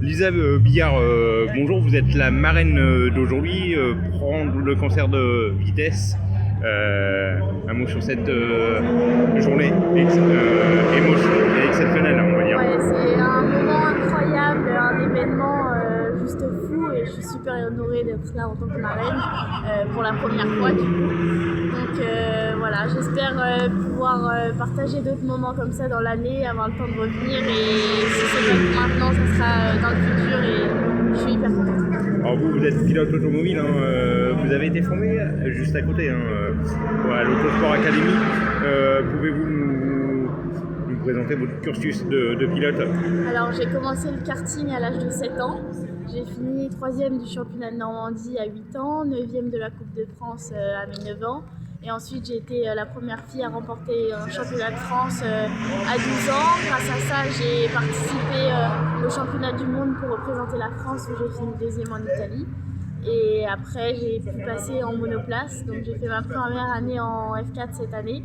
Lisa Billard, bonjour, vous êtes la marraine d'aujourd'hui, prendre le concert de vitesse. Un mot sur cette journée émotion exceptionnelle, on va dire. Ouais, c'est un moment incroyable, un événement juste fou et je suis super honorée d'être là en tant que marraine pour la première fois du coup. Donc voilà, j'espère pouvoir partager d'autres moments comme ça dans l'année, avoir le temps de revenir et si c'est pas maintenant, ça sera dans le futur et je suis hyper contente. Alors vous êtes pilote automobile, vous avez été formé juste à côté à l'Autosport Academy. Pouvez-vous nous présenter votre cursus de pilote? Alors j'ai commencé le karting à l'âge de 7 ans. J'ai fini 3e du championnat de Normandie à 8 ans, 9e de la Coupe de France à mes 9 ans. Et ensuite, j'ai été la première fille à remporter un championnat de France à 12 ans. Grâce à ça, j'ai participé au championnat du monde pour représenter la France où j'ai fini 2e en Italie. Et après, j'ai pu passer en monoplace. Donc, j'ai fait ma première année en F4 cette année.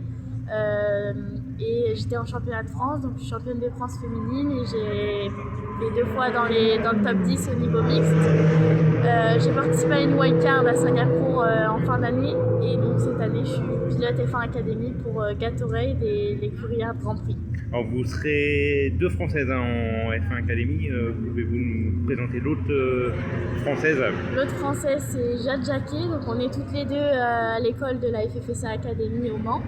Et j'étais en championnat de France, donc je suis championne de France féminine et j'ai fait 2 fois dans le top 10 au niveau mixte. J'ai participé à une wildcard à Singapour en fin d'année et donc cette année je suis pilote F1 Academy pour Gatorade et l'écurie Grand Prix. Alors vous serez 2 Françaises en F1 Academy, pouvez-vous nous présenter l'autre Française? L'autre Française c'est Jade Jacquet, donc on est toutes les deux à l'école de la FFSA Academy au Mans.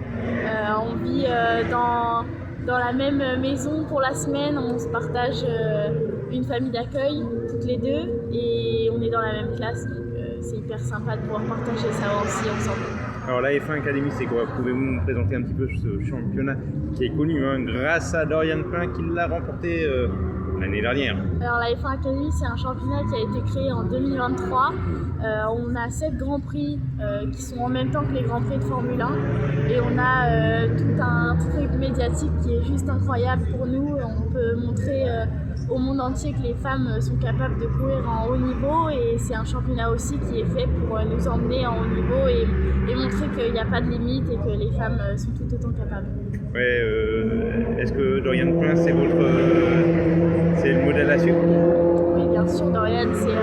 On vit dans la même maison pour la semaine, on se partage une famille d'accueil toutes les deux et on est dans la même classe, donc c'est hyper sympa de pouvoir partager ça aussi ensemble. Alors la F1 Academy c'est quoi? Pouvez-vous nous présenter un petit peu ce championnat qui est connu grâce à Dorian Pin qui l'a remporté l'année dernière? Alors la F1 Academy c'est un championnat qui a été créé en 2023. On a 7 grands prix qui sont en même temps que les grands prix de Formule 1 et on a tout un truc médiatique qui est juste incroyable pour nous. On peut montrer au monde entier que les femmes sont capables de courir en haut niveau et c'est un championnat aussi qui est fait pour nous emmener en haut niveau et montrer qu'il n'y a pas de limite et que les femmes sont tout autant capables. Ouais, est-ce que Dorian Pin c'est le modèle à suivre? Oui, bien sûr, Dorian c'est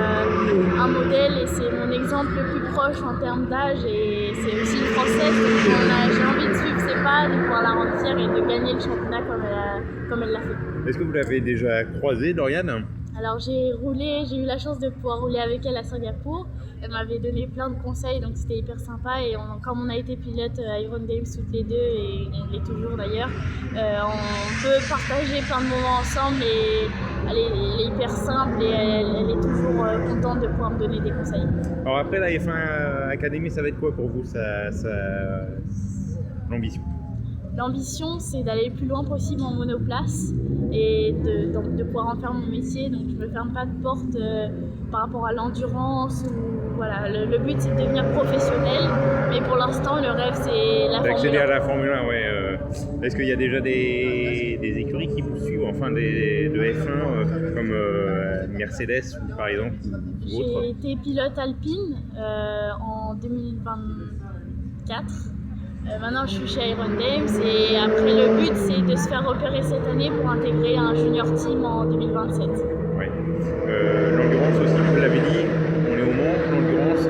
un modèle et c'est mon exemple le plus proche en termes d'âge et c'est aussi une Française donc j'ai envie de suivre ses pas, de pouvoir la rendre fière et de gagner le championnat comme elle l'a fait. Est-ce que vous l'avez déjà croisée, Dorian? Alors j'ai eu la chance de pouvoir rouler avec elle à Singapour. Elle m'avait donné plein de conseils, donc c'était hyper sympa. Et comme on a été pilote à Iron Games toutes les deux, et on l'est toujours d'ailleurs, on peut partager plein de moments ensemble et elle est hyper simple et elle est toujours contente de pouvoir me donner des conseils. Alors après la F1 Academy, ça va être quoi pour vous, l'ambition? L'ambition, c'est d'aller le plus loin possible en monoplace et de pouvoir en faire mon métier. Donc je ne me ferme pas de porte par rapport à l'endurance. Voilà. Le but, c'est de devenir professionnel. Mais pour l'instant, le rêve, c'est la Formule 1. D'accéder à la Formule 1, ouais. Est-ce qu'il y a déjà des écuries qui vous suivent, enfin de F1, comme Mercedes, par exemple, ou autre? J'ai été pilote alpine en 2024. Maintenant, je suis chez Iron Games et après, le but, c'est de se faire opérer cette année pour intégrer un junior team en 2027. Oui. L'endurance aussi, vous l'avez dit, on est au Mans, l'endurance,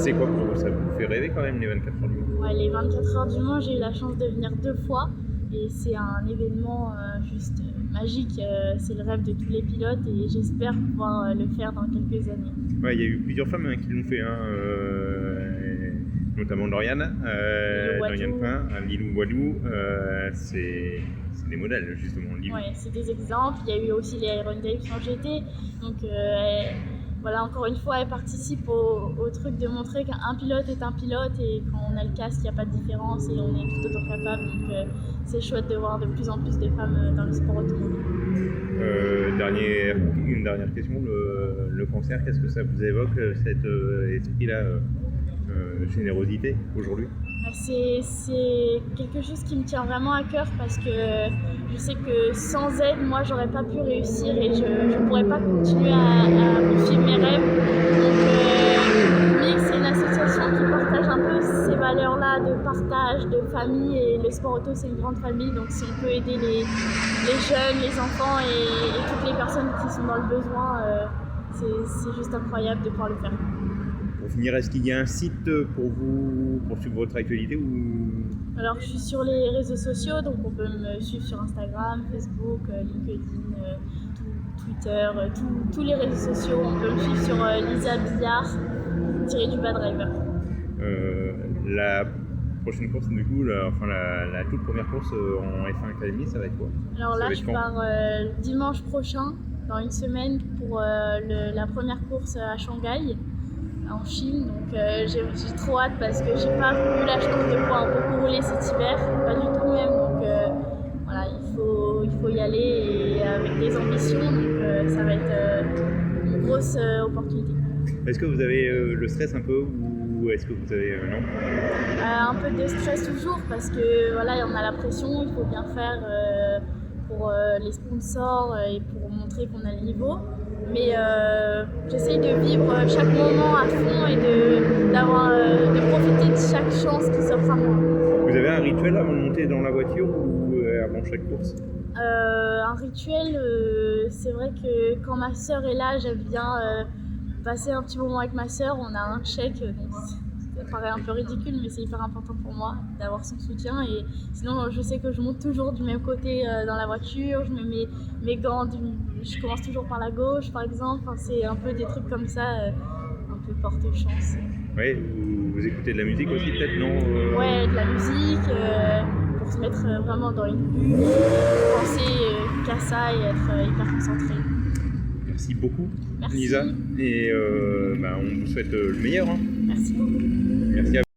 c'est quoi pour vous? Ça vous fait rêver quand même, les 24 heures du Mans? Ouais, les 24 heures du Mans, j'ai eu la chance de venir 2 fois et c'est un événement juste magique. C'est le rêve de tous les pilotes et j'espère pouvoir le faire dans quelques années. Ouais, il y a eu plusieurs femmes qui l'ont fait. Notamment Dorian Pin, Lilou Boilou, c'est des modèles justement. Oui, c'est des exemples. Il y a eu aussi les Iron Games en GT. Donc voilà, encore une fois, elle participe au truc de montrer qu'un pilote est un pilote et quand on a le casque, il n'y a pas de différence et on est tout autant capable. Donc c'est chouette de voir de plus en plus de femmes dans le sport automobile. Une dernière question, le cancer, qu'est-ce que ça vous évoque, cet esprit-là? Générosité aujourd'hui? C'est quelque chose qui me tient vraiment à cœur parce que je sais que sans elle, moi, j'aurais pas pu réussir et je ne pourrais pas continuer à poursuivre mes rêves. Donc, MIX, c'est une association qui partage un peu ces valeurs. valeurs-là de partage, de famille, et le sport auto c'est une grande famille, donc si on peut aider les jeunes, les enfants et toutes les personnes qui sont dans le besoin, c'est juste incroyable de pouvoir le faire. Pour finir, est-ce qu'il y a un site pour vous, pour suivre votre actualité ou... Alors je suis sur les réseaux sociaux, donc on peut me suivre sur Instagram, Facebook, LinkedIn, Twitter, tous les réseaux sociaux. On peut me suivre sur Lisa Billard, _driver. La prochaine course, du coup, la toute première course en F1 Academy, ça va être quoi? Alors là, je pars dimanche prochain, dans une semaine, pour la première course à Shanghai, en Chine. Donc j'ai trop hâte parce que j'ai pas eu la chance de pouvoir beaucoup rouler cet hiver, pas du tout même. Donc voilà, il faut y aller et avec des ambitions. Donc ça va être une grosse opportunité. Est-ce que vous avez le stress un peu ou est-ce que vous avez non? Un peu de stress toujours parce que voilà, on a la pression, il faut bien faire pour les sponsors et pour montrer qu'on a le niveau. Mais j'essaye de vivre chaque moment à fond et de profiter de chaque chance qui s'offre à moi. Vous avez un rituel avant de monter dans la voiture ou avant chaque course? Un rituel, c'est vrai que quand ma sœur est là, j'aime bien passer un petit moment avec ma sœur. On a un chèque, donc ça paraît un peu ridicule, mais c'est hyper important pour moi d'avoir son soutien. Et sinon, je sais que je monte toujours du même côté dans la voiture. Je mets mes gants, je commence toujours par la gauche, par exemple. Enfin, c'est un peu des trucs comme ça, un peu porte-chance. Oui, vous écoutez de la musique aussi, peut-être, non? Ouais, de la musique, pour se mettre vraiment dans une bulle, penser qu'à ça et être hyper concentré. Merci beaucoup, Merci. Lisa. Et on vous souhaite le meilleur. Hein. Merci beaucoup. Merci à vous.